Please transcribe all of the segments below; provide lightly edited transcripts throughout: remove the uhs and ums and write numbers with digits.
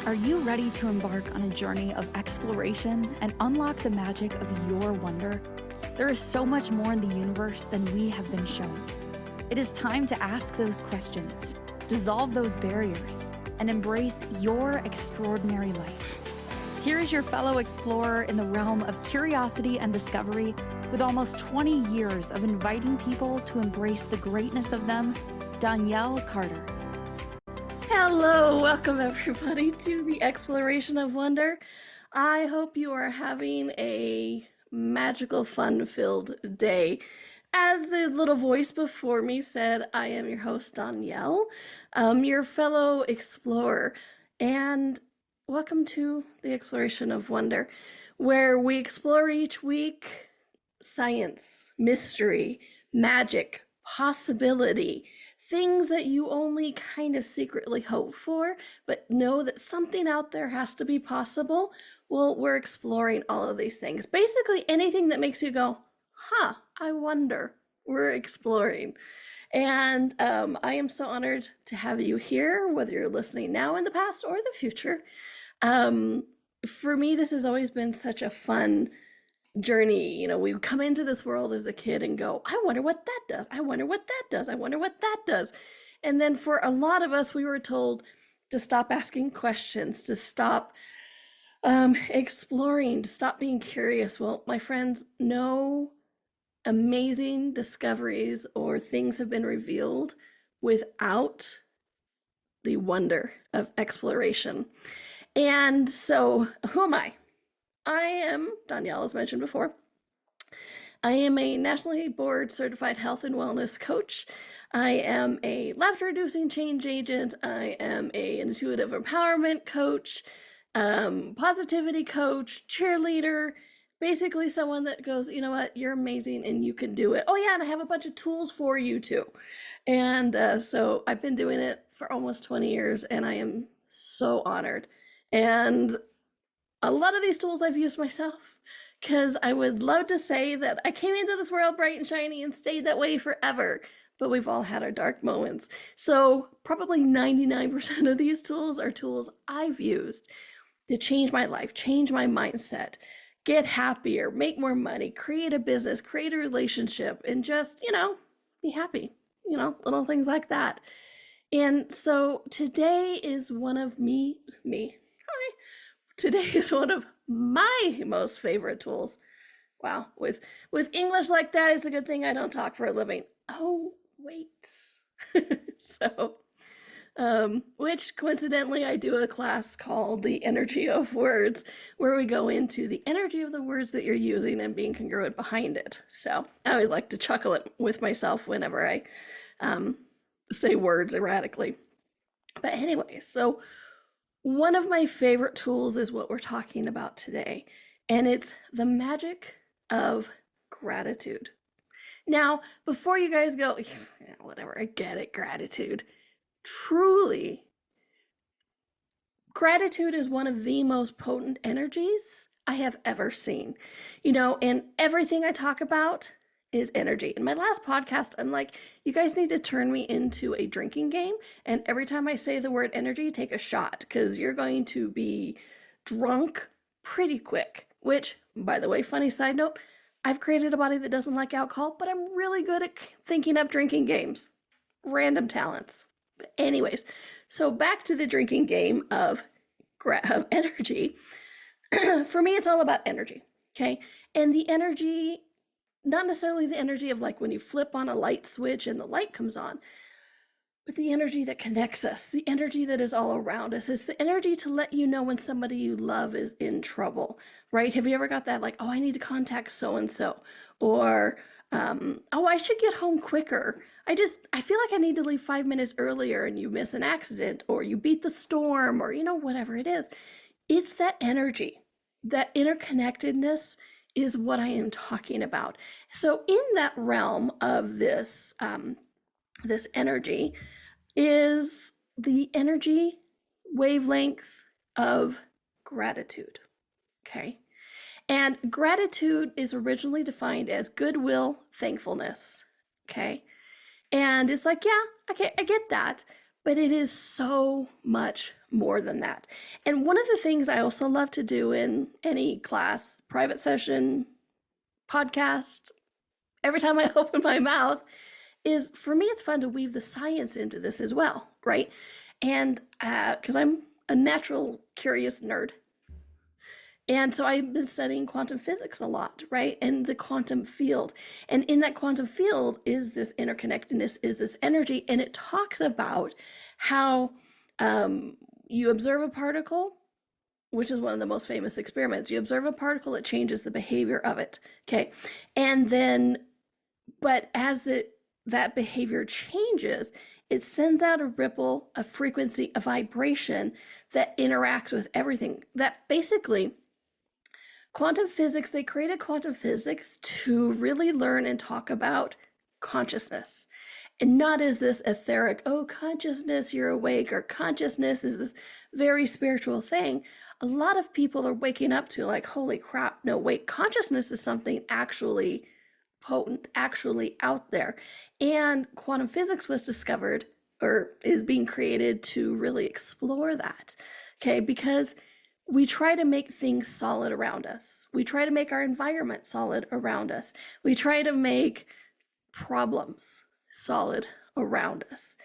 Are you ready to embark on a journey of exploration and unlock the magic of your wonder? There is so much more in the universe than we have been shown. It is time to ask those questions, dissolve those barriers, and embrace your extraordinary life. Here is your fellow explorer in the realm of curiosity and discovery, with almost 20 years of inviting people to embrace the greatness of them, Donnielle Carter. Hello, welcome everybody to the Exploration of Wonder. I hope you are having a magical, fun-filled day. As the little voice before me said, I am your host, Donnielle, your fellow explorer, and welcome to the Exploration of Wonder, where we explore each week science, mystery, magic, possibility, things that you only kind of secretly hope for, but know that something out there has to be possible. Well, we're exploring all of these things. Basically, anything that makes you go, huh, I wonder, we're exploring. And I am so honored to have you here, whether you're listening now, in the past, or the future. For me, this has always been such a fun journey. You know, we come into this world as a kid and go, I wonder what that does. I wonder what that does. I wonder what that does. And then for a lot of us, we were told to stop asking questions, to stop exploring, to stop being curious. Well, my friends, no amazing discoveries or things have been revealed without the wonder of exploration. And so, who am I? I am Donnielle, as mentioned before. I am a nationally board certified health and wellness coach. I am a laughter-inducing change agent. I am an intuitive empowerment coach, positivity coach, cheerleader, basically someone that goes, you know what, you're amazing and you can do it. Oh yeah, and I have a bunch of tools for you too. And so I've been doing it for almost 20 years and I am so honored. And a lot of these tools I've used myself, because I would love to say that I came into this world bright and shiny and stayed that way forever, but we've all had our dark moments. So probably 99% of these tools are tools I've used to change my life, change my mindset, get happier, make more money, create a business, create a relationship, and just, you know, be happy, you know, little things like that. And so today is one of Today is one of my most favorite tools. Wow, with English like that, it's a good thing I don't talk for a living. Oh, wait. So, which coincidentally, I do a class called The Energy of Words, where we go into the energy of the words that you're using and being congruent behind it. So I always like to chuckle it with myself whenever I say words erratically. But anyway, so one of my favorite tools is what we're talking about today, and it's the magic of gratitude. Now, before you guys go, yeah, whatever, I get it, gratitude. Truly, gratitude is one of the most potent energies I have ever seen. You know, and everything I talk about is energy. In my last podcast, I'm like, you guys need to turn me into a drinking game. And every time I say the word energy, take a shot, because you're going to be drunk pretty quick. Which, by the way, funny side note, I've created a body that doesn't like alcohol, but I'm really good at thinking up drinking games. Random talents. But anyways, so back to the drinking game of energy. For me, it's all about energy, okay? And the energy, not necessarily the energy of like when you flip on a light switch and the light comes on, but the energy that connects us, the energy that is all around us. It's the energy to let you know when somebody you love is in trouble, right? Have you ever got that like, oh, I need to contact so-and-so, or, oh, I should get home quicker. I feel like I need to leave 5 minutes earlier, and you miss an accident, or you beat the storm, or, you know, whatever it is. It's that energy, that interconnectedness is what I am talking about. So in that realm of this, this energy is the energy wavelength of gratitude, okay? And gratitude is originally defined as goodwill, thankfulness, okay? And it's like, yeah, okay, I get that. but it is so much more than that. And one of the things I also love to do in any class, private session, podcast, every time I open my mouth, is for me, it's fun to weave the science into this as well, right? And because I'm a natural curious nerd. And so I've been studying quantum physics a lot, right? And the quantum field. And in that quantum field is this interconnectedness, is this energy. And it talks about how you observe a particle, which is one of the most famous experiments. You observe a particle, it changes the behavior of it. Okay. And then, but as that behavior changes, it sends out a ripple, a frequency, a vibration that interacts with everything. That basically, quantum physics, they created quantum physics to really learn and talk about consciousness. And not as this etheric, oh, consciousness, you're awake, or consciousness is this very spiritual thing. A lot of people are waking up to like, holy crap, no, wait, consciousness is something actually potent, actually out there. And quantum physics was discovered or is being created to really explore that, okay? Because we try to make things solid around us. We try to make our environment solid around us. We try to make problems solid around us.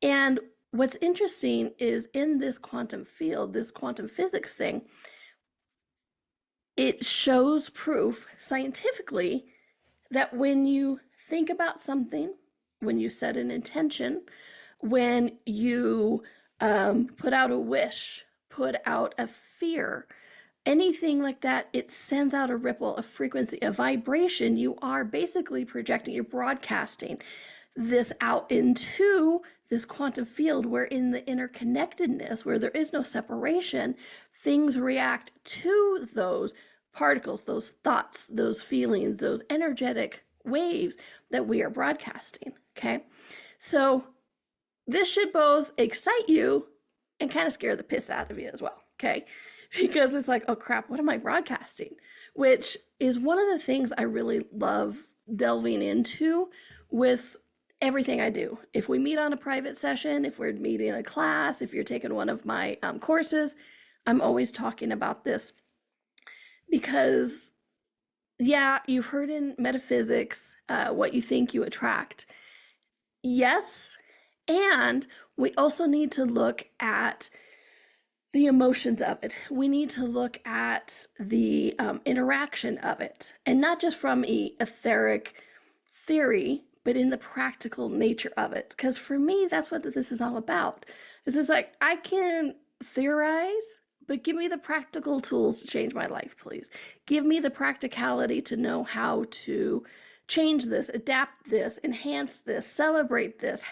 And what's interesting is in this quantum field, this quantum physics thing, it shows proof scientifically that when you think about something, when you set an intention, when you put out a wish, put out a fear, anything like that, it sends out a ripple, a frequency, a vibration. You are basically projecting, you're broadcasting this out into this quantum field where in the interconnectedness, where there is no separation, things react to those particles, those thoughts, those feelings, those energetic waves that we are broadcasting, okay? So this should both excite you and kind of scare the piss out of you as well, okay? Because it's like, oh crap, what am I broadcasting? Which is one of the things I really love delving into with everything I do. If we meet on a private session, if we're meeting a class, if you're taking one of my courses, I'm always talking about this because, yeah, you've heard in metaphysics, what you think you attract. Yes, and we also need to look at the emotions of it. We need to look at the interaction of it, and not just from an etheric theory, but in the practical nature of it. Because for me, that's what this is all about. This is like, I can theorize, but give me the practical tools to change my life, please. Give me the practicality to know how to change this, adapt this, enhance this, celebrate this,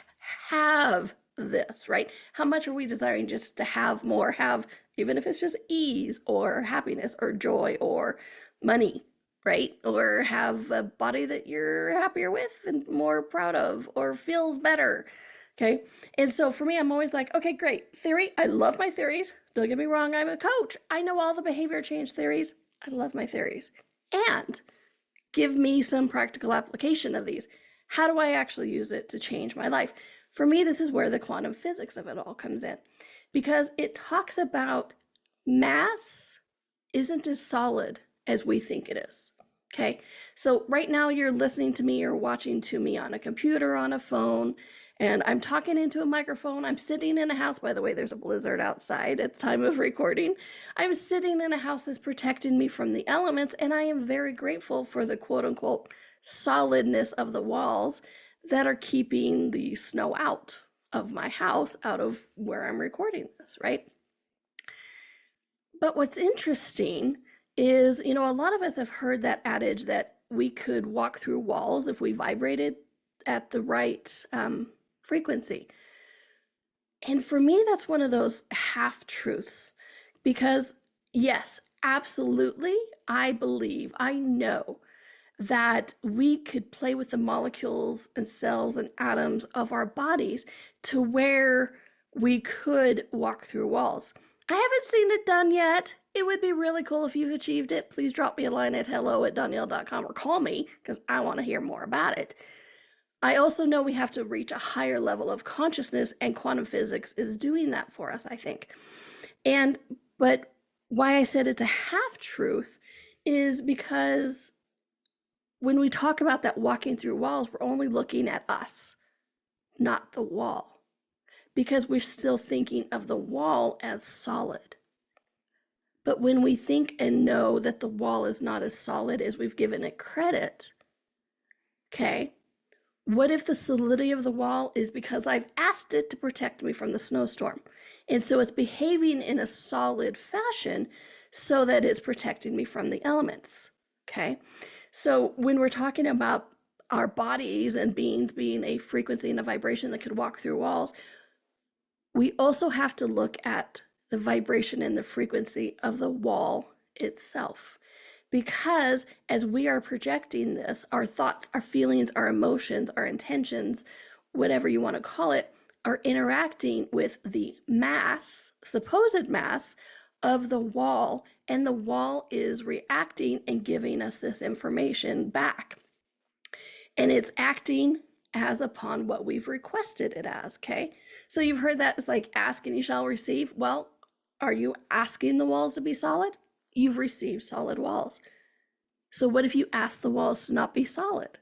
have this, right? How much are we desiring just to have more, have, even if it's just ease or happiness or joy or money, right? Or have a body that you're happier with and more proud of or feels better, okay? And so for me, I'm always like, okay, great. Theory, I love my theories. Don't get me wrong, I'm a coach. I know all the behavior change theories. I love my theories. And give me some practical application of these. How do I actually use it to change my life? For me, this is where the quantum physics of it all comes in, because it talks about mass isn't as solid as we think it is, okay? So right now you're listening to me or watching to me on a computer, on a phone, and I'm talking into a microphone. I'm sitting in a house. By the way, there's a blizzard outside at the time of recording. I'm sitting in a house that's protecting me from the elements, and I am very grateful for the quote-unquote solidness of the walls that are keeping the snow out of my house, out of where I'm recording this, right? But what's interesting is, you know, a lot of us have heard that adage that we could walk through walls if we vibrated at the right frequency. And for me, that's one of those half-truths, because yes, absolutely, I believe, I know that we could play with the molecules and cells and atoms of our bodies to where we could walk through walls. I haven't seen it done yet. It would be really cool if you've achieved it. Please drop me a line at hello@donnielle.com or call me because I want to hear more about it. I also know we have to reach a higher level of consciousness, and quantum physics is doing that for us, I think. But why I said it's a half truth is because when we talk about that walking through walls, we're only looking at us, not the wall, because we're still thinking of the wall as solid. But when we think and know that the wall is not as solid as we've given it credit, okay, what if the solidity of the wall is because I've asked it to protect me from the snowstorm? And so it's behaving in a solid fashion so that it's protecting me from the elements, okay? So when we're talking about our bodies and beings being a frequency and a vibration that could walk through walls, we also have to look at the vibration and the frequency of the wall itself. Because as we are projecting this, our thoughts, our feelings, our emotions, our intentions, whatever you want to call it, are interacting with the mass, supposed mass, of the wall, and the wall is reacting and giving us this information back. And it's acting as upon what we've requested it as, okay? So you've heard that it's like ask and you shall receive. Well, are you asking the walls to be solid? You've received solid walls. So what if you ask the walls to not be solid,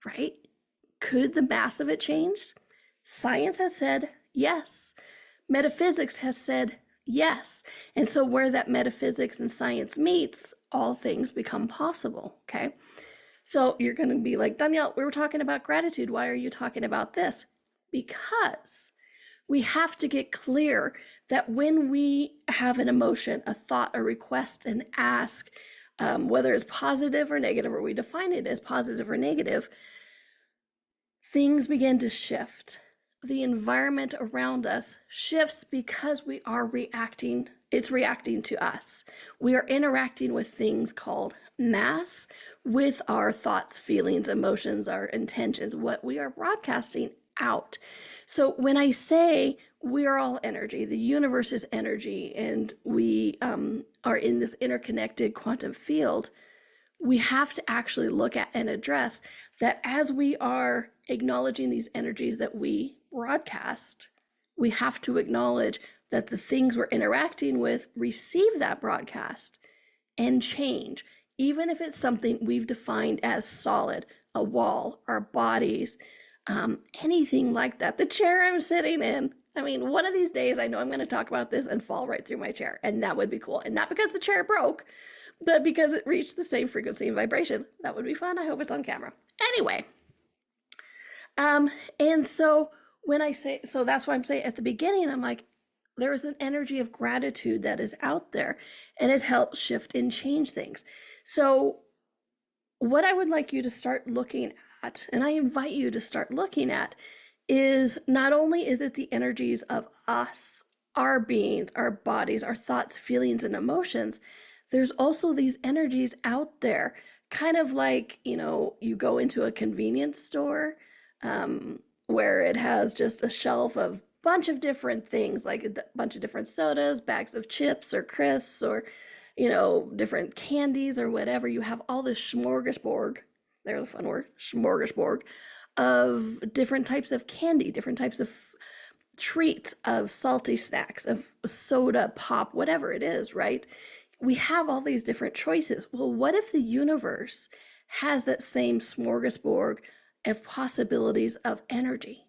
right? Could the mass of it change? Science has said yes. Metaphysics has said yes. And so where that metaphysics and science meets, all things become possible, okay? So you're going to be like, Donnielle, we were talking about gratitude. Why are you talking about this? Because we have to get clear that when we have an emotion, a thought, a request, an ask, whether it's positive or negative, or we define it as positive or negative, things begin to shift. The environment around us shifts because we are reacting. It's reacting to us. We are interacting with things called mass, with our thoughts, feelings, emotions, our intentions, what we are broadcasting out. So when I say we are all energy, the universe is energy, and we are in this interconnected quantum field, we have to actually look at and address that as we are acknowledging these energies that we broadcast, we have to acknowledge that the things we're interacting with receive that broadcast and change, even if it's something we've defined as solid, a wall, our bodies, anything like that. The chair I'm sitting in, I mean, one of these days I know I'm going to talk about this and fall right through my chair, and that would be cool. And not because the chair broke, but because it reached the same frequency and vibration. That would be fun. I hope it's on camera. Anyway, and so when I say, so that's why I'm saying at the beginning, I'm like, there is an energy of gratitude that is out there, and it helps shift and change things. So what I would like you to start looking at, and I invite you to start looking at, is not only is it the energies of us, our beings, our bodies, our thoughts, feelings, and emotions, there's also these energies out there, kind of like, you go into a convenience store where it has just a shelf of bunch of different things, like a bunch of different sodas, bags of chips or crisps, or different candies or whatever. You have all this smorgasbord, there's a fun word, smorgasbord, of different types of candy, different types of treats, of salty snacks, of soda, pop, whatever it is, right? We have all these different choices. Well, what if the universe has that same smorgasbord of possibilities of energy?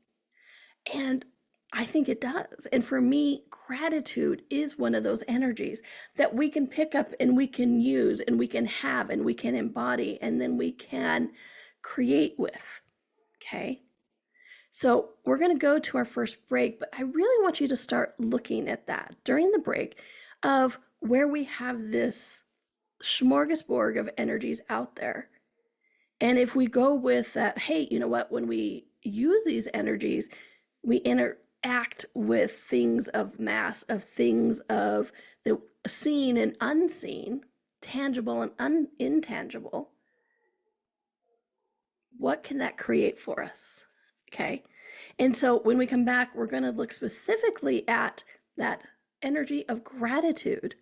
And I think it does. And for me, gratitude is one of those energies that we can pick up and we can use and we can have and we can embody and then we can create with. Okay? So we're going to go to our first break, but I really want you to start looking at that during the break of where we have this smorgasbord of energies out there. And if we go with that, hey, you know what, when we use these energies, we interact with things of mass, of things of the seen and unseen, tangible and intangible. What can that create for us? Okay. And so when we come back, we're going to look specifically at that energy of gratitude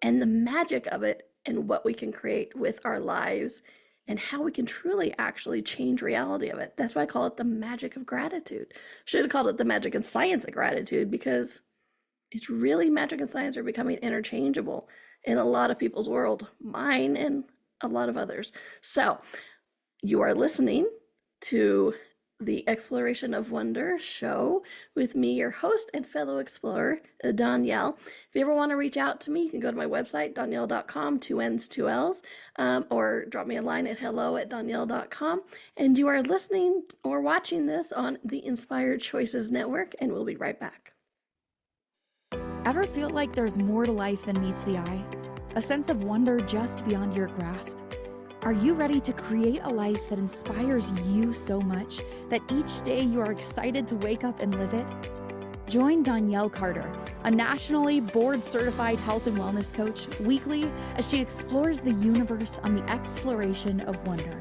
and the magic of it and what we can create with our lives and how we can truly actually change reality of it. That's why I call it the magic of gratitude. Should have called it the magic and science of gratitude, because it's really magic and science are becoming interchangeable in a lot of people's world, mine and a lot of others. So you are listening to the Exploration of Wonder show with me, your host and fellow explorer, Donnielle. If you ever want to reach out to me, you can go to my website, donnielle.com, 2 N's, 2 L's, or drop me a line at hello@donnielle.com. And you are listening or watching this on the Inspired Choices Network, and we'll be right back. Ever feel like there's more to life than meets the eye? A sense of wonder just beyond your grasp? Are you ready to create a life that inspires you so much that each day you are excited to wake up and live it? Join Donnielle Carter, a nationally board-certified health and wellness coach, weekly as she explores the universe on the exploration of wonder.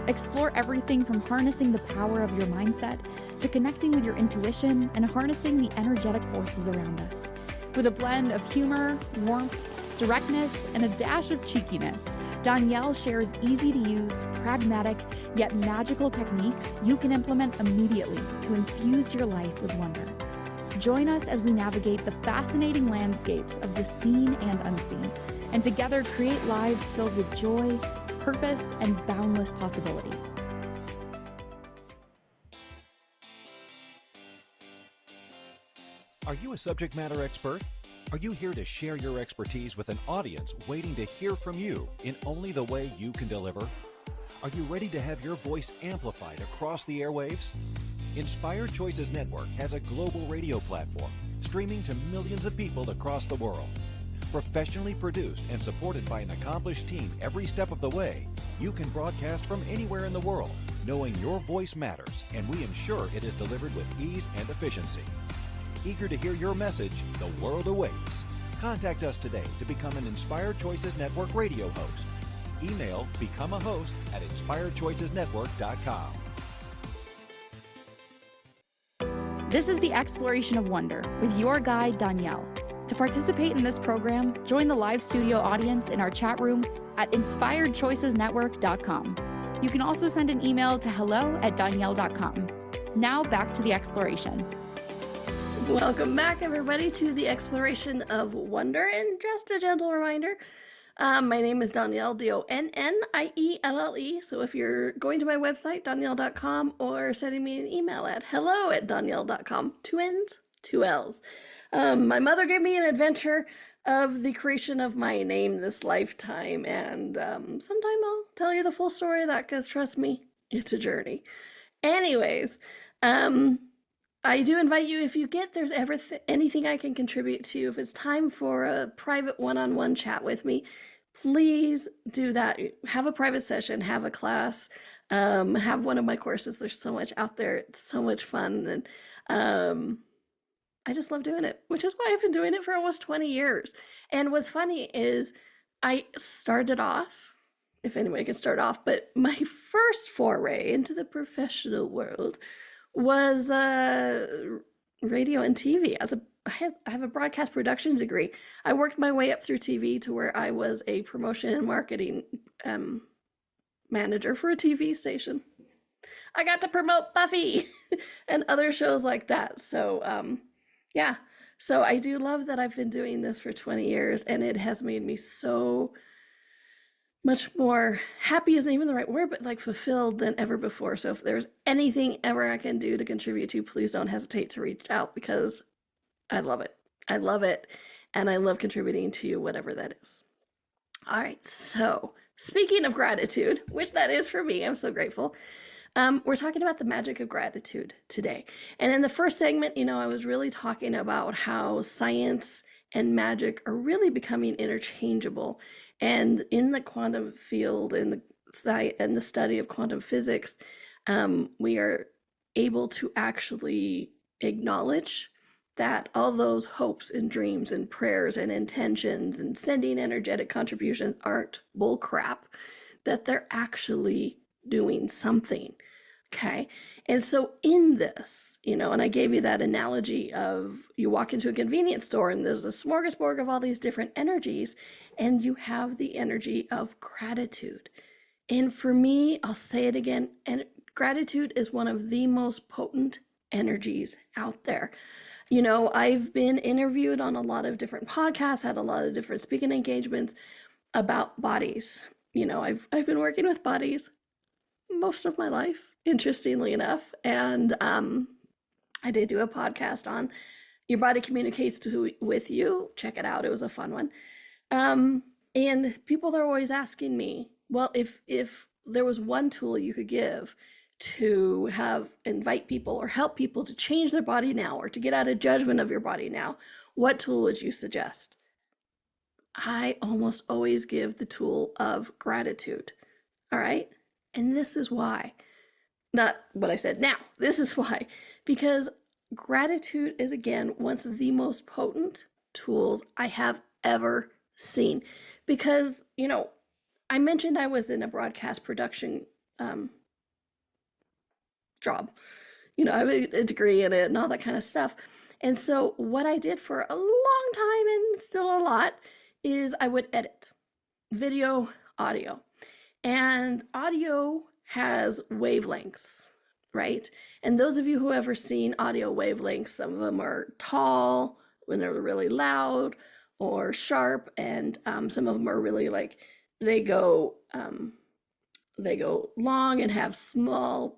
Explore everything from harnessing the power of your mindset to connecting with your intuition and harnessing the energetic forces around us. With a blend of humor, warmth, directness, and a dash of cheekiness, Donnielle shares easy-to-use, pragmatic, yet magical techniques you can implement immediately to infuse your life with wonder. Join us as we navigate the fascinating landscapes of the seen and unseen, and together create lives filled with joy, purpose, and boundless possibility. Are you a subject matter expert? Are you here to share your expertise with an audience waiting to hear from you in only the way you can deliver? Are you ready to have your voice amplified across the airwaves? Inspired Choices Network has a global radio platform streaming to millions of people across the world. Professionally produced and supported by an accomplished team every step of the way, you can broadcast from anywhere in the world, knowing your voice matters, and we ensure it is delivered with ease and efficiency. Eager to hear your message, the world awaits. Contact us today to become an Inspired Choices Network radio host. Email become a host at inspiredchoicesnetwork.com. This is the Exploration of Wonder with your guide, Donnielle. To participate in this program, join the live studio audience in our chat room at inspiredchoicesnetwork.com. You can also send an email to hello@donnielle.com. Now back to the exploration. Welcome back, everybody, to the Exploration of Wonder. And just a gentle reminder, my name is Donnielle, Donnielle. So if you're going to my website, donnielle.com, or sending me an email at hello@donnielle.com, 2 N's, 2 L's. My mother gave me an adventure of the creation of my name this lifetime, and sometime I'll tell you the full story of that, because trust me, it's a journey. Anyways, I do invite you, if you there's ever anything I can contribute to, if it's time for a private one-on-one chat with me, please do that. Have a private session, have a class, have one of my courses. There's so much out there. It's so much fun. And I just love doing it, which is why I've been doing it for almost 20 years. And what's funny is I started off, if anybody can start off, but my first foray into the professional world was radio and TV. I have a broadcast production degree. I worked my way up through TV to where I was a promotion and marketing manager for a TV station. I got to promote Buffy and other shows like that. So yeah, so I do love that I've been doing this for 20 years, and it has made me so much more happy isn't even the right word, but like fulfilled than ever before. So if there's anything ever I can do to contribute to, please don't hesitate to reach out, because I love it. I love it. And I love contributing to you, whatever that is. All right. So speaking of gratitude, which that is for me, I'm so grateful. We're talking about the magic of gratitude today. And in the first segment, I was really talking about how science and magic are really becoming interchangeable. And in the quantum field, in the study of quantum physics, we are able to actually acknowledge that all those hopes and dreams and prayers and intentions and sending energetic contributions aren't bull crap, that they're actually doing something. Okay. And so in this, and I gave you that analogy of you walk into a convenience store and there's a smorgasbord of all these different energies, and you have the energy of gratitude. And for me, I'll say it again, and gratitude is one of the most potent energies out there. You know, I've been interviewed on a lot of different podcasts, had a lot of different speaking engagements about bodies. You know, I've been working with bodies most of my life, interestingly enough. And I did do a podcast on Your Body Communicates with You. Check it out. It was a fun one. And people are always asking me, well, if there was one tool you could give to invite people or help people to change their body now or to get out of judgment of your body now, what tool would you suggest? I almost always give the tool of gratitude. All right. And this is why. Not what I said now. This is why. Because gratitude is, again, one of the most potent tools I have ever seen. Because, you know, I mentioned I was in a broadcast production job. You know, I have a degree in it and all that kind of stuff. And so what I did for a long time, and still a lot, is I would edit video, audio. And audio has wavelengths, right? And those of you who have ever seen audio wavelengths, some of them are tall when they're really loud or sharp, and some of them are really like they go long and have small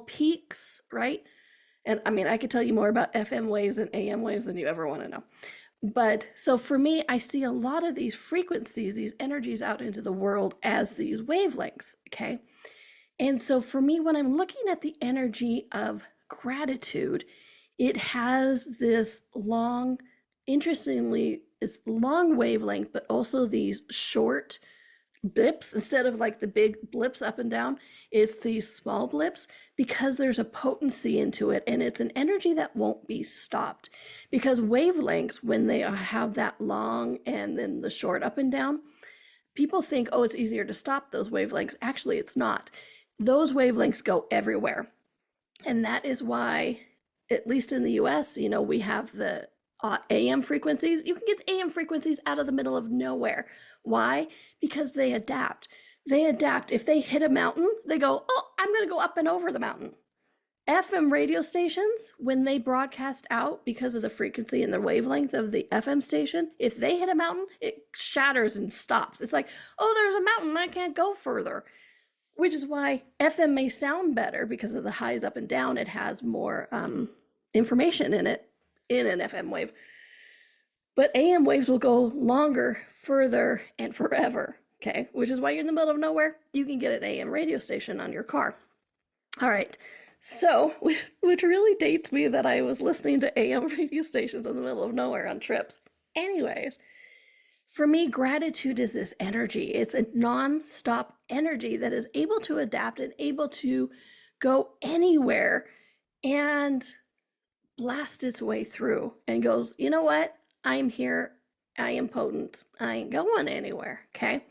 peaks, right? And I mean, I could tell you more about FM waves and AM waves than you ever want to know. But so for me, I see a lot of these frequencies, these energies out into the world as these wavelengths, okay? And so for me, when I'm looking at the energy of gratitude, it has this long, interestingly, it's long wavelength, but also these short blips. Instead of like the big blips up and down, it's these small blips, because there's a potency into it, and it's an energy that won't be stopped. Because wavelengths, when they have that long and then the short up and down, people think, oh, it's easier to stop those wavelengths. Actually, it's not. Those wavelengths go everywhere. And that is why, at least in the US, you know, we have the AM frequencies. You can get the AM frequencies out of the middle of nowhere. Why? Because they adapt. They adapt. If they hit a mountain, they go, oh, I'm going to go up and over the mountain. FM radio stations, when they broadcast out because of the frequency and the wavelength of the FM station, if they hit a mountain, it shatters and stops. It's like, oh, there's a mountain, I can't go further. Which is why FM may sound better, because of the highs up and down. It has more information in it in an FM wave. But AM waves will go longer, further, and forever, okay? Which is why you're in the middle of nowhere, you can get an AM radio station on your car. All right, so, which really dates me that I was listening to AM radio stations in the middle of nowhere on trips. Anyways, for me, gratitude is this energy. It's a non-stop energy that is able to adapt and able to go anywhere and blast its way through and goes, you know what? I'm here. I am potent. I ain't going anywhere. Okay.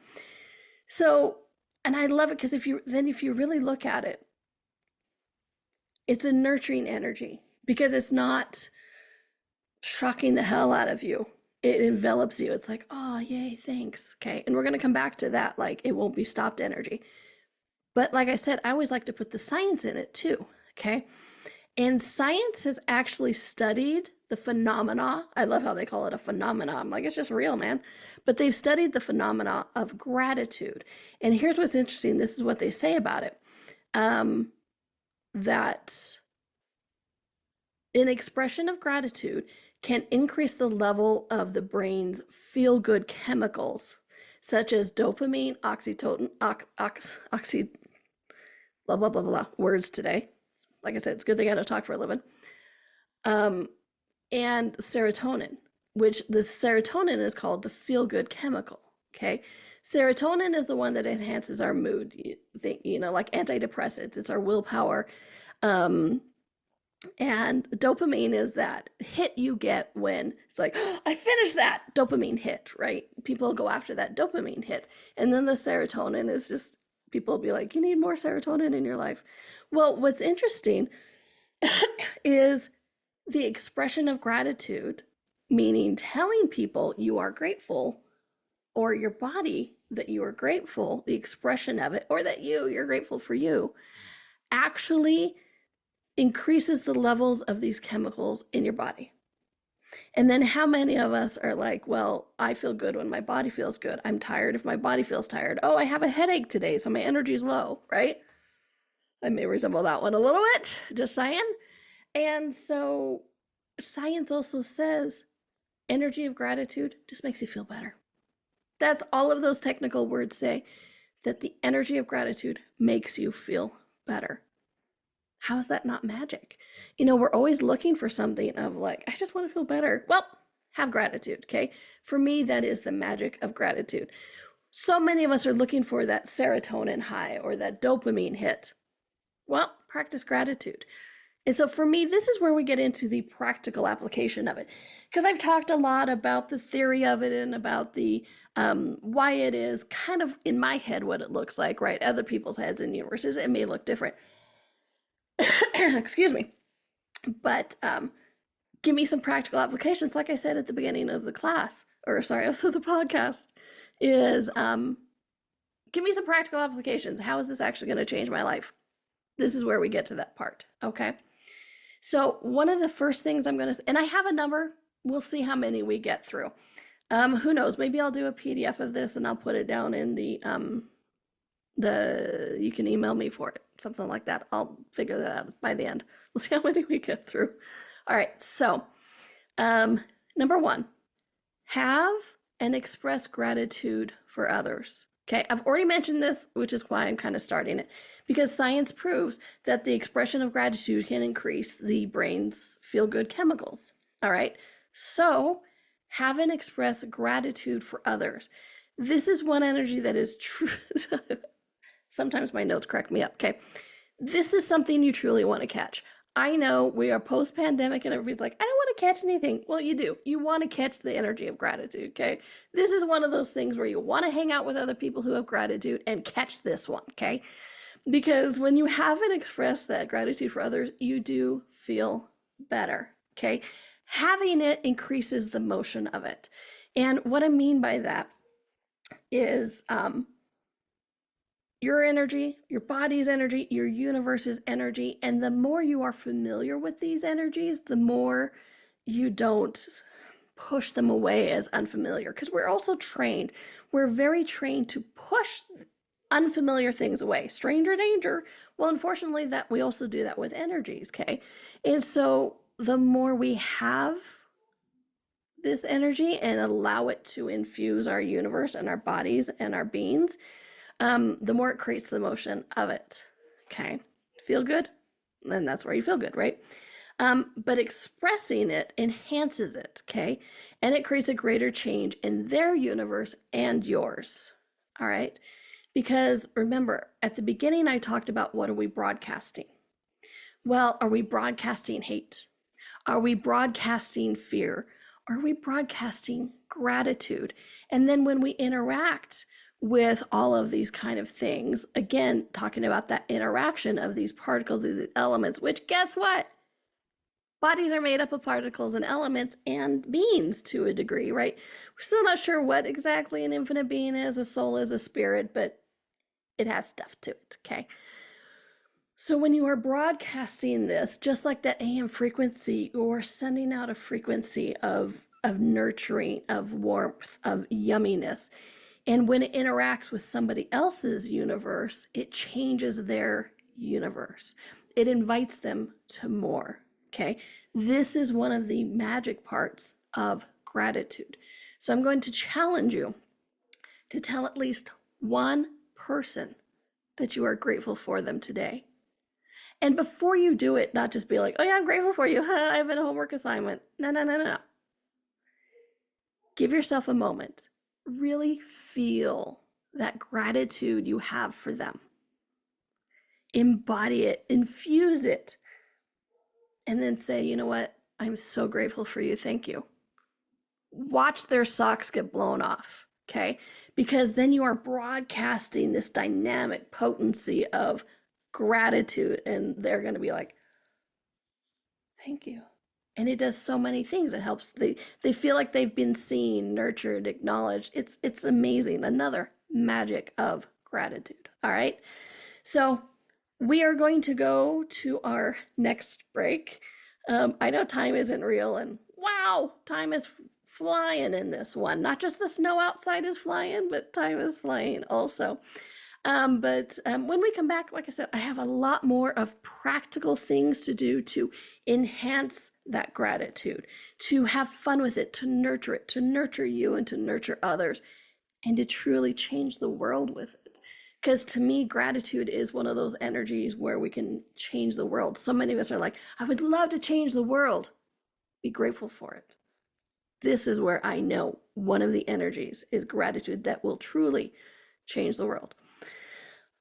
So, and I love it, because if you really look at it, it's a nurturing energy, because it's not shocking the hell out of you. It envelops you. It's like, oh, yay, thanks. Okay. And we're going to come back to that. Like, it won't be stopped energy. But like I said, I always like to put the science in it too. Okay. And science has actually studied the phenomena. I love how they call it a phenomena. I'm like, it's just real, man. But they've studied the phenomena of gratitude. And here's what's interesting. This is what they say about it. That an expression of gratitude can increase the level of the brain's feel-good chemicals, such as dopamine, oxytocin, blah, blah, blah, blah, words today. Like I said, it's a good thing I don't talk for a living. And serotonin, which the serotonin is called the feel-good chemical, okay? Serotonin is the one that enhances our mood, you know, like antidepressants. It's our willpower. And dopamine is that hit you get when it's like, oh, I finished that dopamine hit, right? People go after that dopamine hit. And then the serotonin is just, people will be like, you need more serotonin in your life. Well, what's interesting is the expression of gratitude, meaning telling people you are grateful, or your body that you are grateful, the expression of it, or that you're grateful for you, actually increases the levels of these chemicals in your body. And then how many of us are like, well, I feel good when my body feels good. I'm tired if my body feels tired. Oh, I have a headache today, so my energy's low, right? I may resemble that one a little bit, just saying. And so science also says energy of gratitude just makes you feel better. That's all of those technical words say, that the energy of gratitude makes you feel better. How is that not magic? You know, we're always looking for something of like, I just want to feel better. Well, have gratitude, okay? For me, that is the magic of gratitude. So many of us are looking for that serotonin high or that dopamine hit. Well, practice gratitude. And so for me, this is where we get into the practical application of it. Because I've talked a lot about the theory of it and about the why it is kind of in my head what it looks like, right? Other people's heads and universes, it may look different. Excuse me. But give me some practical applications, like I said at the beginning of the class, or sorry, of the podcast, is give me some practical applications. How is this actually going to change my life? This is where we get to that part, okay? So one of the first things I'm going to, and I have a number, we'll see how many we get through. Who knows, maybe I'll do a PDF of this and I'll put it down in the you can email me for it, something like that. I'll figure that out by the end. We'll see how many we get through. All right, so number one, have and express gratitude for others. Okay, I've already mentioned this, which is why I'm kind of starting it, because science proves that the expression of gratitude can increase the brain's feel-good chemicals. All right, so have and express gratitude for others. This is one energy that is true. Sometimes my notes crack me up. Okay, this is something you truly want to catch. I know we are post-pandemic and everybody's like, I don't want to catch anything. Well, you do. You want to catch the energy of gratitude, okay? This is one of those things where you want to hang out with other people who have gratitude and catch this one, okay? Because when you haven't expressed that gratitude for others, you do feel better, okay? Having it increases the motion of it. And what I mean by that is your energy, your body's energy, your universe's energy. And the more you are familiar with these energies, the more you don't push them away as unfamiliar. Because we're also trained. We're very trained to push unfamiliar things away. Stranger danger. Well, unfortunately, that we also do that with energies, okay? And so the more we have this energy and allow it to infuse our universe and our bodies and our beings, the more it creates the motion of it. Okay, feel good? Then that's where you feel good, right? But expressing it enhances it, okay? And it creates a greater change in their universe and yours, all right? Because remember, at the beginning, I talked about what are we broadcasting? Well, are we broadcasting hate? Are we broadcasting fear? Are we broadcasting gratitude? And then when we interact with all of these kind of things, again, talking about that interaction of these particles, these elements, which guess what? Bodies are made up of particles and elements and beings to a degree, right? We're still not sure what exactly an infinite being is, a soul is, a spirit, but it has stuff to it, okay? So when you are broadcasting this, just like that AM frequency, you're sending out a frequency of nurturing, of warmth, of yumminess. And when it interacts with somebody else's universe, it changes their universe. It invites them to more, okay? This is one of the magic parts of gratitude. So I'm going to challenge you to tell at least one person that you are grateful for them today. And before you do it, not just be like, oh yeah, I'm grateful for you. I have a homework assignment. No. Give yourself a moment. Really feel that gratitude you have for them. Embody it, infuse it, and then say, you know what? I'm so grateful for you. Thank you. Watch their socks get blown off, okay? Because then you are broadcasting this dynamic potency of gratitude, and they're going to be like, thank you. And it does so many things. It helps. They feel like they've been seen, nurtured, acknowledged. It's amazing. Another magic of gratitude. All right. So we are going to go to our next break. I know time isn't real, and wow, time is flying in this one. Not just the snow outside is flying, but time is flying also. But when we come back, like I said, I have a lot more of practical things to do to enhance that gratitude, to have fun with it, to nurture you and to nurture others, and to truly change the world with it. Because to me, gratitude is one of those energies where we can change the world. So many of us are like, I would love to change the world. Be grateful for it. This is where I know one of the energies is gratitude that will truly change the world.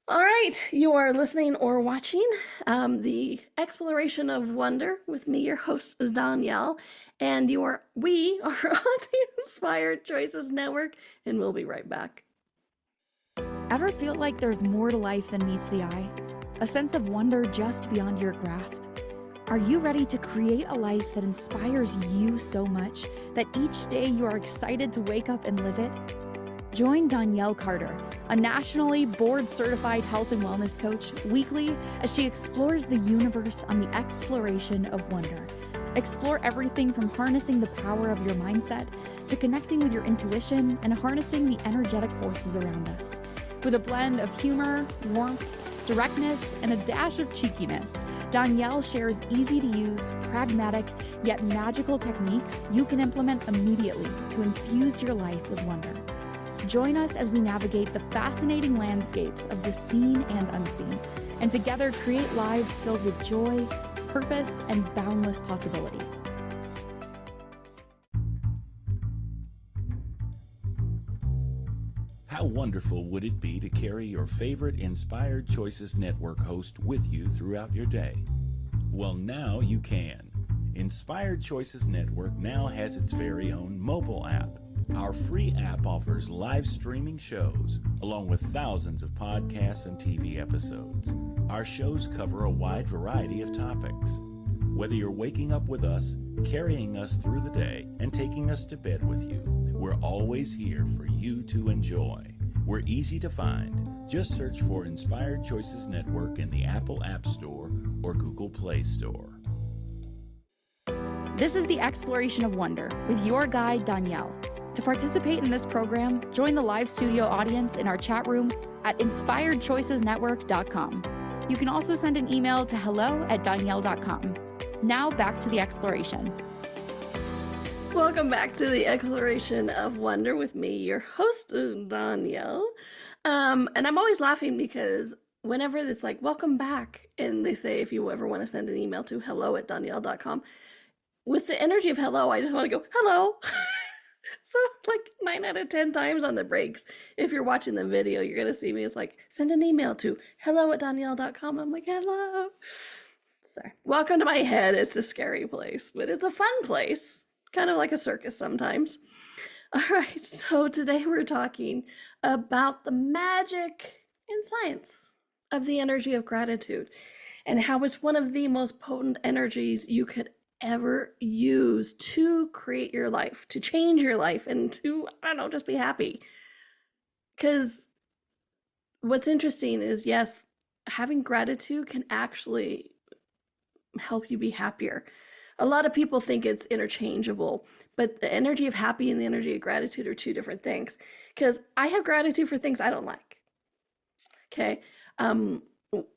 All right, you are listening or watching the Exploration of Wonder with me, your host, Donnielle, and we are on the Inspired Choices Network, and we'll be right back. Ever feel like there's more to life than meets the eye? A sense of wonder just beyond your grasp? Are you ready to create a life that inspires you so much that each day you are excited to wake up and live it? Join Donnielle Carter, a nationally board-certified health and wellness coach, weekly as she explores the universe on the exploration of wonder. Explore everything from harnessing the power of your mindset to connecting with your intuition and harnessing the energetic forces around us. With a blend of humor, warmth, directness, and a dash of cheekiness, Donnielle shares easy-to-use, pragmatic, yet magical techniques you can implement immediately to infuse your life with wonder. Join us as we navigate the fascinating landscapes of the seen and unseen, and together create lives filled with joy, purpose, and boundless possibility. How wonderful would it be to carry your favorite Inspired Choices Network host with you throughout your day? Well, now you can. Inspired Choices Network now has its very own mobile app. Our free app offers live streaming shows, along with thousands of podcasts and TV episodes. Our shows cover a wide variety of topics. Whether you're waking up with us, carrying us through the day, and taking us to bed with you, we're always here for you to enjoy. We're easy to find. Just search for Inspired Choices Network in the Apple App Store or Google Play Store. This is the Exploration of Wonder with your guide, Donnielle. To participate in this program, join the live studio audience in our chat room at inspiredchoicesnetwork.com. You can also send an email to hello@donnielle.com. Now back to the exploration. Welcome back to the Exploration of Wonder with me, your host, Donnielle. And I'm always laughing because whenever it's like, welcome back, and they say, if you ever want to send an email to hello@donnielle.com, with the energy of hello, I just want to go, hello. So like 9 out of 10 times on the breaks, if you're watching the video, you're going to see me. It's like, send an email to hello@donnielle.com. I'm like, hello. Sorry. Welcome to my head. It's a scary place, but it's a fun place. Kind of like a circus sometimes. All right. So today we're talking about the magic and science of the energy of gratitude and how it's one of the most potent energies you could ever use to create your life, to change your life, and to, I don't know, just be happy. Because what's interesting is, yes, having gratitude can actually help you be happier. A lot of people think it's interchangeable, but the energy of happy and the energy of gratitude are two different things. Because I have gratitude for things I don't like. Okay.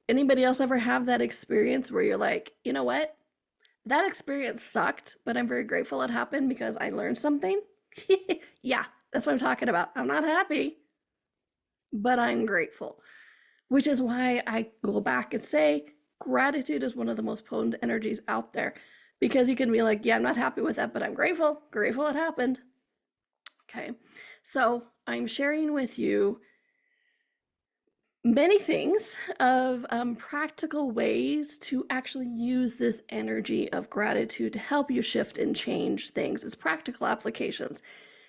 Anybody else ever have that experience where you're like, you know what? That experience sucked, but I'm very grateful it happened because I learned something. Yeah, that's what I'm talking about. I'm not happy, but I'm grateful, which is why I go back and say gratitude is one of the most potent energies out there, because you can be like, yeah, I'm not happy with that, but I'm grateful it happened. Okay, so I'm sharing with you many things of practical ways to actually use this energy of gratitude to help you shift and change things. It's practical applications,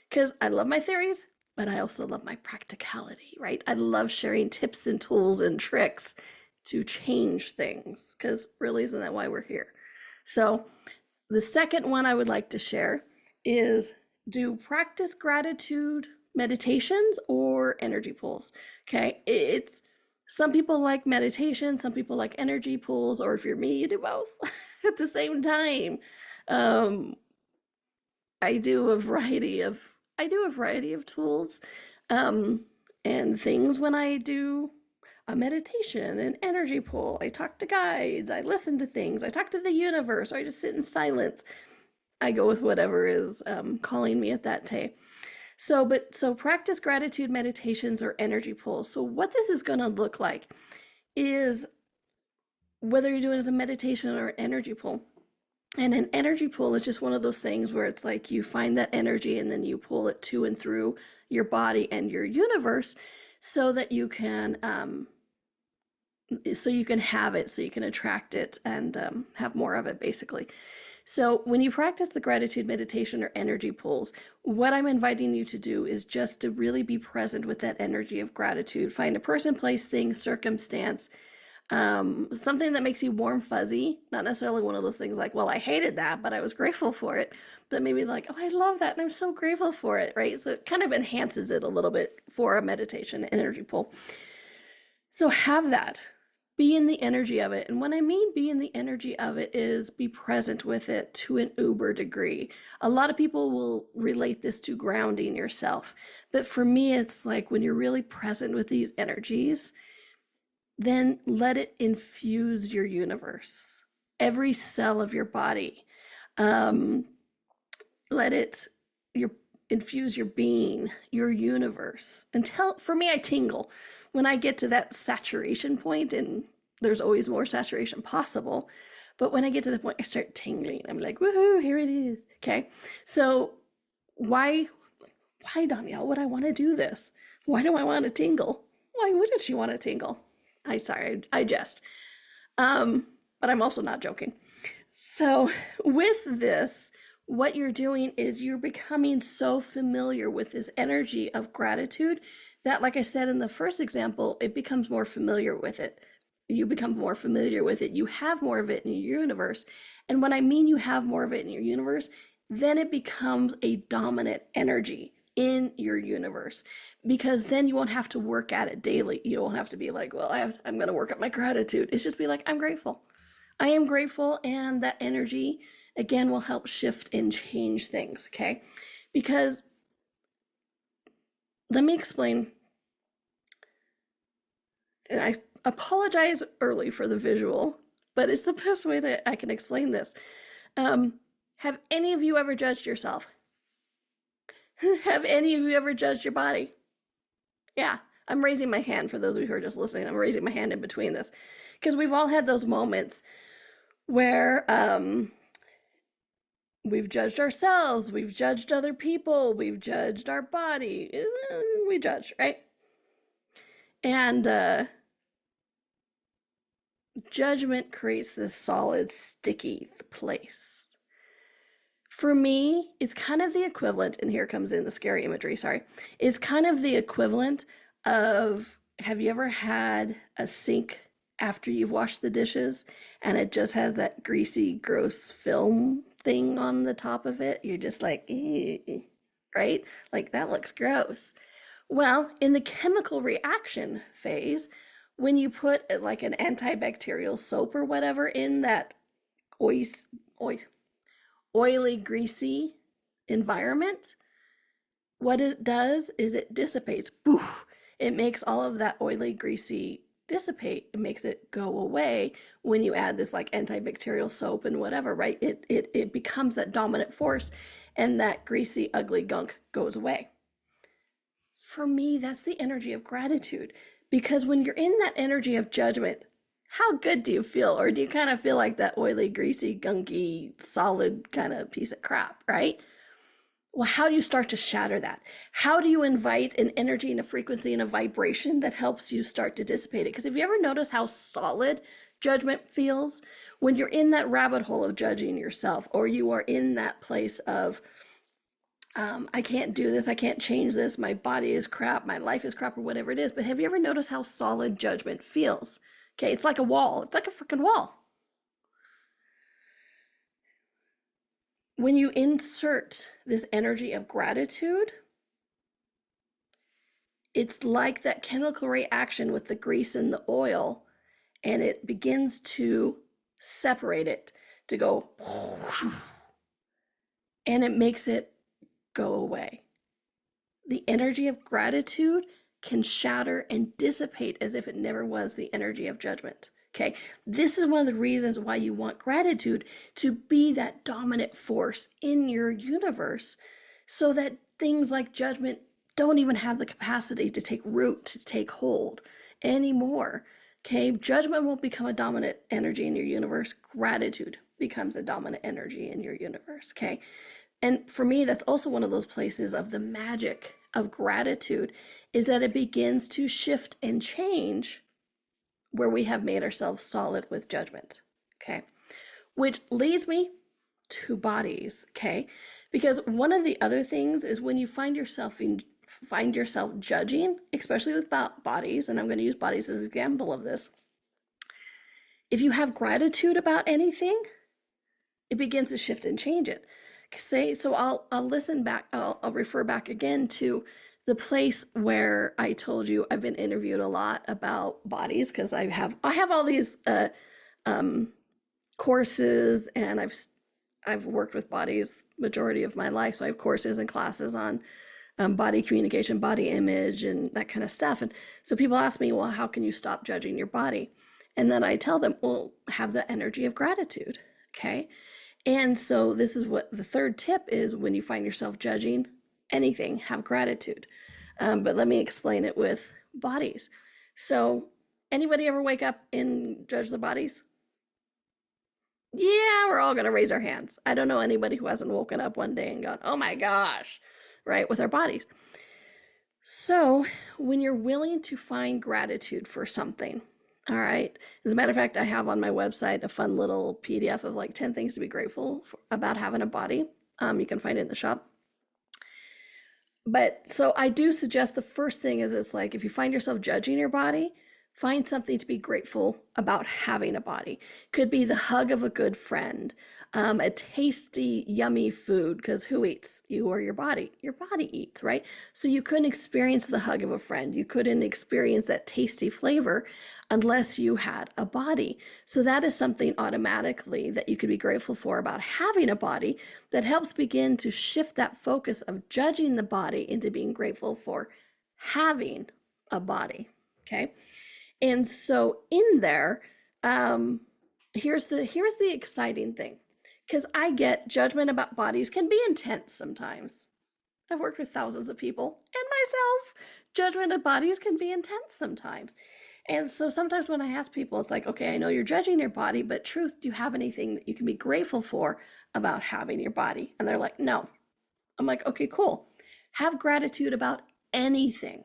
because I love my theories, but I also love my practicality, right? I love sharing tips and tools and tricks to change things, because really, isn't that why we're here? So The second one I would like to share is, do practice gratitude meditations or energy pools. Okay, it's some people like meditation, some people like energy pools, or if you're me, you do both at the same time. I do a variety of tools and things when I do a meditation, an energy pool. I talk to guides, I listen to things, I talk to the universe, or I just sit in silence. I go with whatever is calling me at that day. So practice gratitude meditations or energy pools. So what this is going to look like is, whether you're doing it as a meditation or an energy pool. And an energy pool is just one of those things where it's like you find that energy and then you pull it to and through your body and your universe so that you can have it, so you can attract it and have more of it, basically. So when you practice the gratitude meditation or energy pools, what I'm inviting you to do is just to really be present with that energy of gratitude. Find a person, place, thing, circumstance, something that makes you warm, fuzzy, not necessarily one of those things like, well, I hated that, but I was grateful for it. But maybe like, oh, I love that and I'm so grateful for it, right? So it kind of enhances it a little bit for a meditation energy pool. So have that. Be in the energy of it. And when I mean be in the energy of it is be present with it to an uber degree. A lot of people will relate this to grounding yourself. But for me, it's like when you're really present with these energies, then let it infuse your universe, every cell of your body. Let it infuse your being, your universe. Until, for me, I tingle. When I get to that saturation point, and there's always more saturation possible, but when I get to the point, I start tingling. I'm like, woohoo, here it is. Okay. So why, Donnielle, would I want to do this? Why do I want to tingle? Why wouldn't you want to tingle? I jest. But I'm also not joking. So with this, what you're doing is you're becoming so familiar with this energy of gratitude that, like I said in the first example, it becomes more familiar with it. You become more familiar with it. You have more of it in your universe. And when I mean you have more of it in your universe, then it becomes a dominant energy in your universe, because then you won't have to work at it daily. You don't have to be like, well, I'm going to work up my gratitude. It's just be like, I'm grateful. I am grateful. And that energy, again, will help shift and change things. Okay. Because let me explain. And I apologize early for the visual, but it's the best way that I can explain this. Have any of you ever judged yourself? Have any of you ever judged your body? Yeah, I'm raising my hand for those of you who are just listening. I'm raising my hand in between this, because we've all had those moments where we've judged ourselves, we've judged other people, we've judged our body. We judge, right? And judgment creates this solid, sticky place. For me, it's kind of the equivalent, and here comes in the scary imagery, sorry. It's kind of the equivalent of, have you ever had a sink after you've washed the dishes and it just has that greasy, gross film thing on the top of it? You're just like, right? Like, that looks gross. Well, in the chemical reaction phase, when you put like an antibacterial soap or whatever in that oily, greasy environment, what it does is it dissipates. Poof! It makes all of that oily, greasy dissipate. It makes it go away when you add this like antibacterial soap and whatever, right? It becomes that dominant force, and that greasy, ugly gunk goes away. For me, that's the energy of gratitude, because when you're in that energy of judgment, how good do you feel? Or do you kind of feel like that oily, greasy, gunky, solid kind of piece of crap, right? Well, how do you start to shatter that? How do you invite an energy and a frequency and a vibration that helps you start to dissipate it? Because have you ever noticed how solid judgment feels when you're in that rabbit hole of judging yourself, or you are in that place of, I can't do this, I can't change this, my body is crap, my life is crap, or whatever it is. But have you ever noticed how solid judgment feels? Okay, it's like a wall. It's like a freaking wall. when you insert this energy of gratitude, it's like that chemical reaction with the grease and the oil, and it begins to separate it, to go, and it makes it go away. The energy of gratitude can shatter and dissipate as if it never was the energy of judgment. Okay, this is one of the reasons why you want gratitude to be that dominant force in your universe, so that things like judgment don't even have the capacity to take root, to take hold anymore. Okay, judgment won't become a dominant energy in your universe. Gratitude becomes a dominant energy in your universe. Okay, and for me, that's also one of those places of the magic of gratitude, is that it begins to shift and change where we have made ourselves solid with judgment. Okay, which leads me to bodies. Okay, because one of the other things is when you find yourself judging, especially with bodies, and I'm going to use bodies as an example of this. If you have gratitude about anything, it begins to shift and change it. So I'll listen back. I'll refer back again to the place where I told you I've been interviewed a lot about bodies, because I have all these courses, and I've worked with bodies majority of my life. So I have courses and classes on body communication, body image, and that kind of stuff. And so people ask me, well, how can you stop judging your body? And then I tell them, well, have the energy of gratitude. Okay. And so this is what the third tip is: when you find yourself judging anything, have gratitude. But let me explain it with bodies. So anybody ever wake up and judge the bodies? Yeah, we're all going to raise our hands. I don't know anybody who hasn't woken up one day and gone, oh my gosh, right, with our bodies. So when you're willing to find gratitude for something, all right. As a matter of fact, I have on my website a fun little PDF of like 10 things to be grateful for about having a body. You can find it in the shop. But so I do suggest the first thing is, it's like, if you find yourself judging your body, find something to be grateful about having a body. Could be the hug of a good friend, a tasty, yummy food, because who eats? You or your body? Your body eats, right? So you couldn't experience the hug of a friend. You couldn't experience that tasty flavor unless you had a body. So that is something automatically that you could be grateful for about having a body, that helps begin to shift that focus of judging the body into being grateful for having a body. Okay. And so in there, here's the exciting thing, because I get judgment about bodies can be intense sometimes. I've worked with thousands of people and myself. Judgment of bodies can be intense sometimes. And so sometimes when I ask people, it's like, okay, I know you're judging your body, but truth, do you have anything that you can be grateful for about having your body? And they're like, no. I'm like, okay, cool. Have gratitude about anything.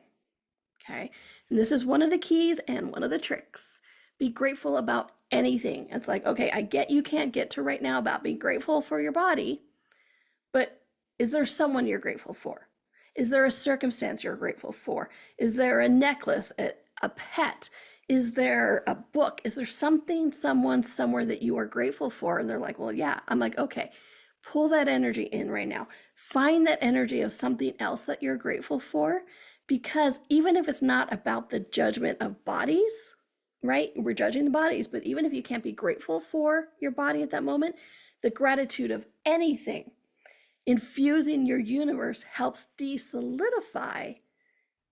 Okay. And this is one of the keys and one of the tricks. Be grateful about anything. It's like, okay, I get you can't get to right now about being grateful for your body, but is there someone you're grateful for? Is there a circumstance you're grateful for? Is there a necklace, a pet? Is there a book? Is there something, someone, somewhere that you are grateful for? And they're like, well, yeah. I'm like, okay, pull that energy in right now. Find that energy of something else that you're grateful for. Because even if it's not about the judgment of bodies, right? We're judging the bodies, but even if you can't be grateful for your body at that moment, the gratitude of anything infusing your universe helps de-solidify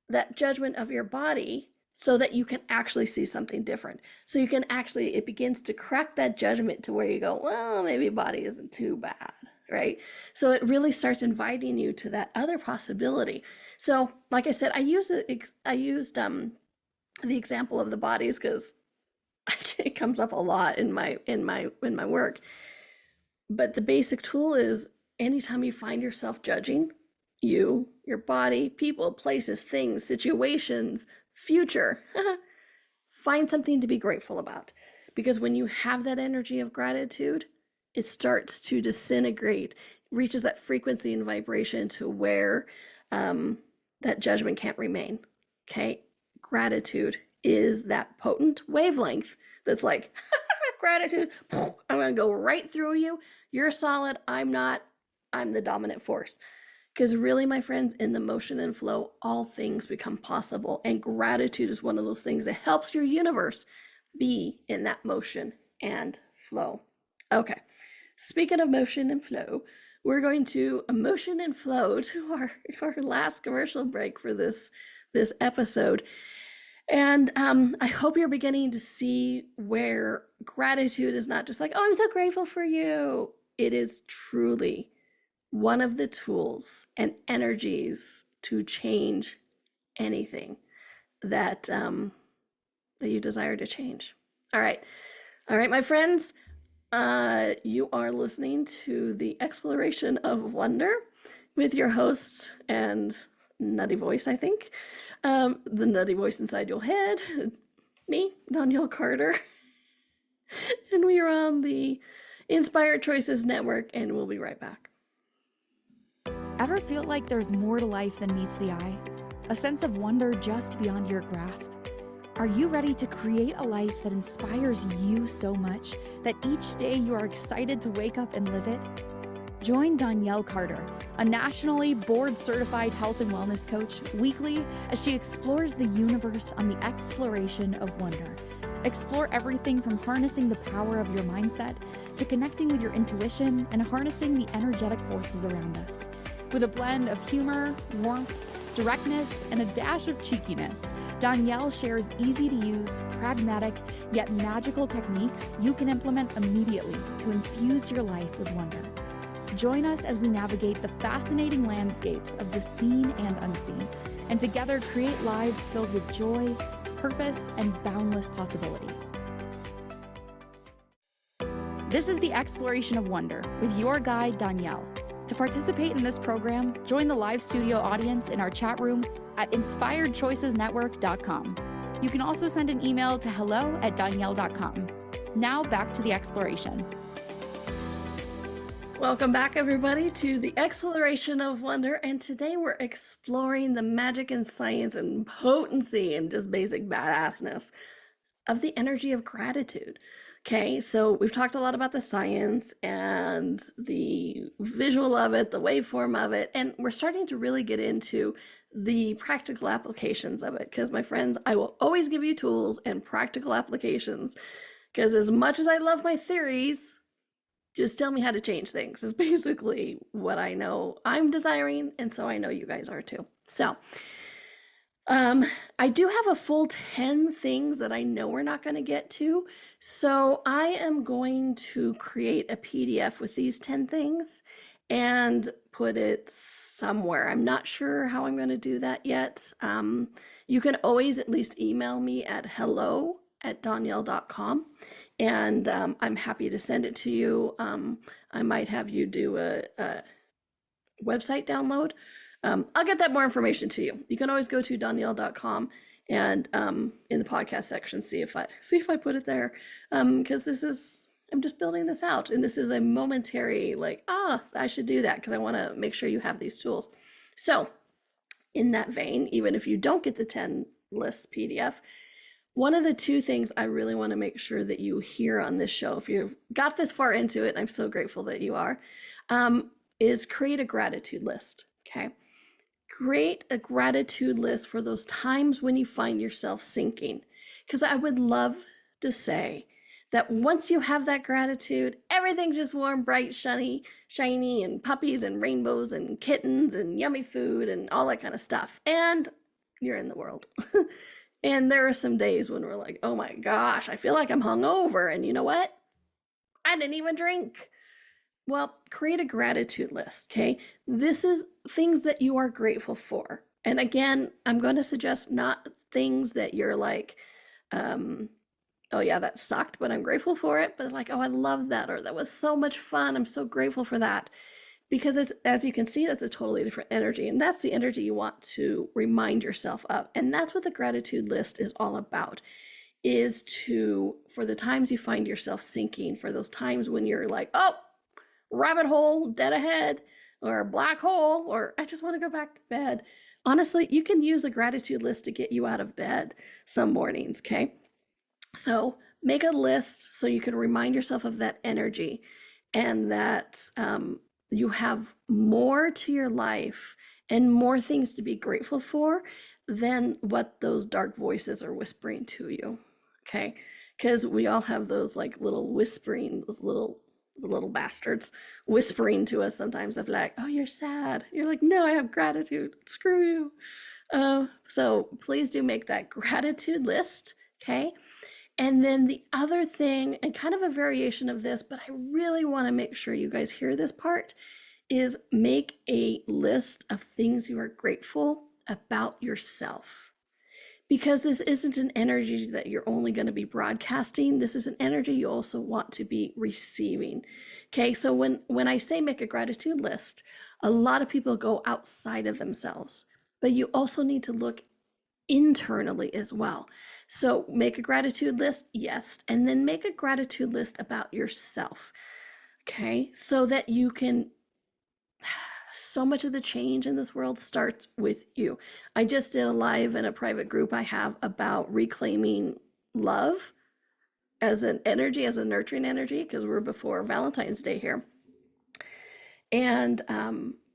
that judgment of your body, so that you can actually see something different. So you can actually, it begins to crack that judgment to where you go, well, maybe body isn't too bad, right? So it really starts inviting you to that other possibility. So like I said, I used the example of the bodies because it comes up a lot in my work. But the basic tool is, anytime you find yourself judging you, your body, people, places, things, situations, future, find something to be grateful about. Because when you have that energy of gratitude, it starts to disintegrate, reaches that frequency and vibration to where that judgment can't remain. Okay. Gratitude is that potent wavelength that's like, gratitude, I'm going to go right through you. You're solid. I'm not. I'm the dominant force. Because really, my friends, in the motion and flow, all things become possible. And gratitude is one of those things that helps your universe be in that motion and flow. Okay, speaking of motion and flow, we're going to motion and flow to our last commercial break for this episode. And I hope you're beginning to see where gratitude is not just like, oh, I'm so grateful for you. It is truly one of the tools and energies to change anything that that you desire to change. All right, my friends, you are listening to the Exploration of Wonder with your host and nutty voice, I think, the nutty voice inside your head, me, Donnielle Carter, and we are on the Inspired Choices Network, and we'll be right back. Ever feel like there's more to life than meets the eye? A sense of wonder just beyond your grasp? Are you ready to create a life that inspires you so much that each day you are excited to wake up and live it? Join Donnielle Carter, a nationally board-certified health and wellness coach, weekly as she explores the universe on the exploration of wonder. Explore everything from harnessing the power of your mindset to connecting with your intuition and harnessing the energetic forces around us. With a blend of humor, warmth, directness, and a dash of cheekiness, Donnielle shares easy-to-use, pragmatic, yet magical techniques you can implement immediately to infuse your life with wonder. Join us as we navigate the fascinating landscapes of the seen and unseen, and together create lives filled with joy, purpose, and boundless possibility. This is the Exploration of Wonder with your guide, Donnielle. To participate in this program, join the live studio audience in our chat room at inspiredchoicesnetwork.com. You can also send an email to hello@donnielle.com. Now back to the exploration. Welcome back, everybody, to the Exploration of Wonder, and today we're exploring the magic and science and potency and just basic badassness of the energy of gratitude. Okay, so we've talked a lot about the science and the visual of it, the waveform of it, and we're starting to really get into the practical applications of it. Because, my friends, I will always give you tools and practical applications, because as much as I love my theories, just tell me how to change things is basically what I know I'm desiring, and so I know you guys are too. So I do have a full 10 things that I know we're not going to get to. So I am going to create a PDF with these 10 things and put it somewhere. I'm not sure how I'm going to do that yet. You can always at least email me at hello@donnielle.com, and I'm happy to send it to you. I might have you do a website download. I'll get that more information to you. You can always go to donnielle.com and in the podcast section, see if I put it there, because I'm just building this out, and this is a momentary I should do that because I want to make sure you have these tools. So in that vein, even if you don't get the 10 lists PDF, one of the two things I really want to make sure that you hear on this show, if you've got this far into it, and I'm so grateful that you are, is create a gratitude list. Okay. Create a gratitude list for those times when you find yourself sinking. Because I would love to say that once you have that gratitude, everything's just warm, bright, shiny, and puppies and rainbows and kittens and yummy food and all that kind of stuff. And you're in the world. And there are some days when we're like, oh my gosh, I feel like I'm hungover. And you know what? I didn't even drink. Well, create a gratitude list, okay? This is things that you are grateful for. And again, I'm going to suggest not things that you're like, oh yeah, that sucked, but I'm grateful for it. But like, oh, I love that, or that was so much fun. I'm so grateful for that. Because as you can see, that's a totally different energy. And that's the energy you want to remind yourself of. And that's what the gratitude list is all about, is for the times you find yourself sinking, for those times when you're like, oh, rabbit hole, dead ahead, or black hole, or I just want to go back to bed. Honestly, you can use a gratitude list to get you out of bed some mornings, okay? So make a list so you can remind yourself of that energy and that you have more to your life and more things to be grateful for than what those dark voices are whispering to you. Okay? Because we all have those like little whispering, those little bastards whispering to us sometimes of like, oh, you're sad. You're like, no, I have gratitude. Screw you. So please do make that gratitude list. Okay? And then the other thing, and kind of a variation of this, but I really want to make sure you guys hear this part, is make a list of things you are grateful about yourself. Because this isn't an energy that you're only going to be broadcasting. This is an energy you also want to be receiving. Okay, so when I say make a gratitude list, a lot of people go outside of themselves, but you also need to look internally as well. So make a gratitude list, yes, and then make a gratitude list about yourself. Okay, so that you can, so much of the change in this world starts with you. I just did a live in a private group I have about reclaiming love as an energy, as a nurturing energy, because we're before Valentine's Day here. And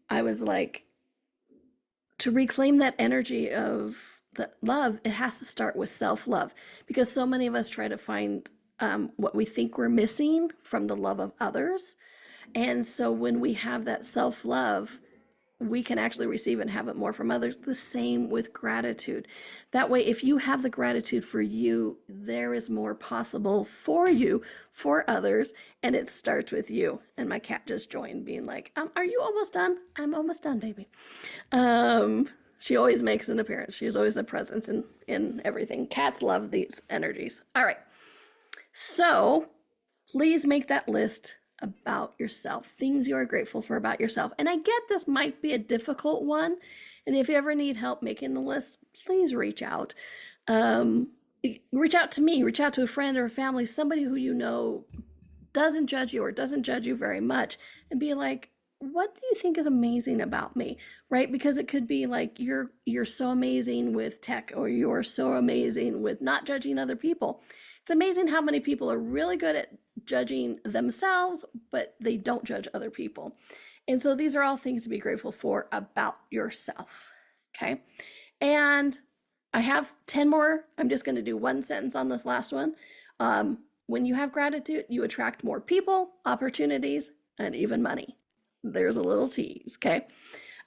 I was like, to reclaim that energy of the love, it has to start with self-love, because so many of us try to find what we think we're missing from the love of others. And so when we have that self-love, we can actually receive and have it more from others. The same with gratitude. That way, if you have the gratitude for you, there is more possible for you, for others, and it starts with you. And my cat just joined, being like, are you almost done? I'm almost done, baby. She always makes an appearance. She's always a presence in everything. Cats love these energies. All right. So please make that list about yourself, things you are grateful for about yourself. And I get this might be a difficult one. And if you ever need help making the list, please reach out. Reach out to me, reach out to a friend or a family, somebody who you know doesn't judge you or doesn't judge you very much, and be like, what do you think is amazing about me? Right? Because it could be like you're so amazing with tech, or you're so amazing with not judging other people. It's amazing how many people are really good at judging themselves, but they don't judge other people. And so these are all things to be grateful for about yourself. Okay. And I have 10 more. I'm just going to do one sentence on this last one. When you have gratitude, you attract more people, opportunities, and even money. There's a little tease. Okay.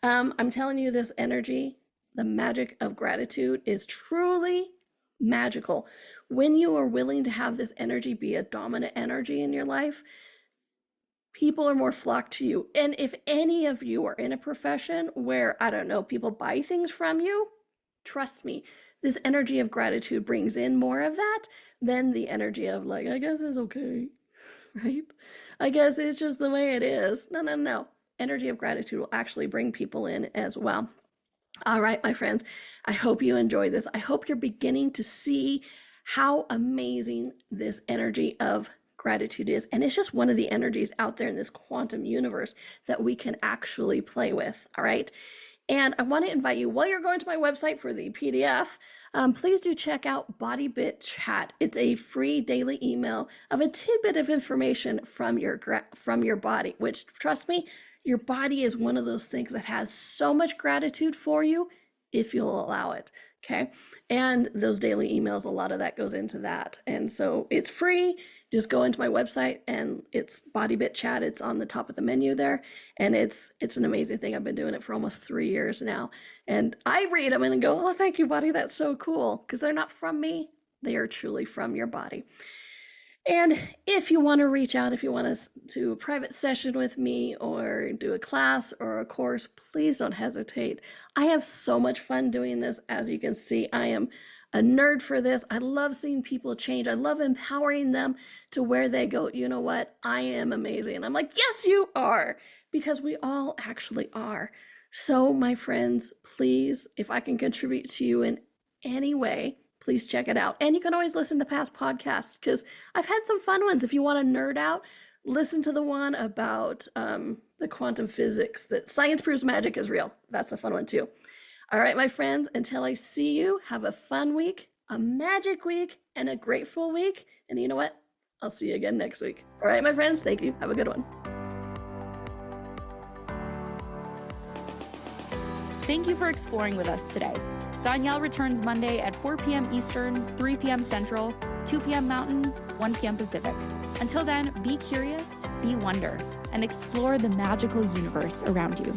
I'm telling you, this energy, the magic of gratitude, is truly magical. When you are willing to have this energy be a dominant energy in your life, people are more flocked to you. And if any of you are in a profession where, I don't know, people buy things from you, trust me, this energy of gratitude brings in more of that than the energy of like, I guess it's okay, right? I guess it's just the way it is. No. Energy of gratitude will actually bring people in as well. All right, my friends, I hope you enjoy this. I hope you're beginning to see how amazing this energy of gratitude is. And it's just one of the energies out there in this quantum universe that we can actually play with. All right. And I want to invite you, while you're going to my website for the PDF, please do check out Body Bit Chat. It's a free daily email of a tidbit of information from your body, which, trust me, your body is one of those things that has so much gratitude for you if you'll allow it. Okay. And those daily emails, a lot of that goes into that. And so it's free. Just go into my website and it's Body Bit Chat. It's on the top of the menu there. And it's an amazing thing. I've been doing it for almost 3 years now. And I read them and go, oh, thank you, buddy. That's so cool. Because they're not from me. They are truly from your body. And if you want to reach out, if you want to do a private session with me or do a class or a course, please don't hesitate. I have so much fun doing this. As you can see, I am a nerd for this. I love seeing people change. I love empowering them to where they go, you know what? I am amazing. And I'm like, yes, you are, because we all actually are. So my friends, please, if I can contribute to you in any way, please check it out. And you can always listen to past podcasts because I've had some fun ones. If you want to nerd out, listen to the one about the quantum physics, that science proves magic is real. That's a fun one too. All right, my friends, until I see you, have a fun week, a magic week, and a grateful week. And you know what? I'll see you again next week. All right, my friends, thank you. Have a good one. Thank you for exploring with us today. Donnielle returns Monday at 4 p.m. Eastern, 3 p.m. Central, 2 p.m. Mountain, 1 p.m. Pacific. Until then, be curious, be wonder, and explore the magical universe around you.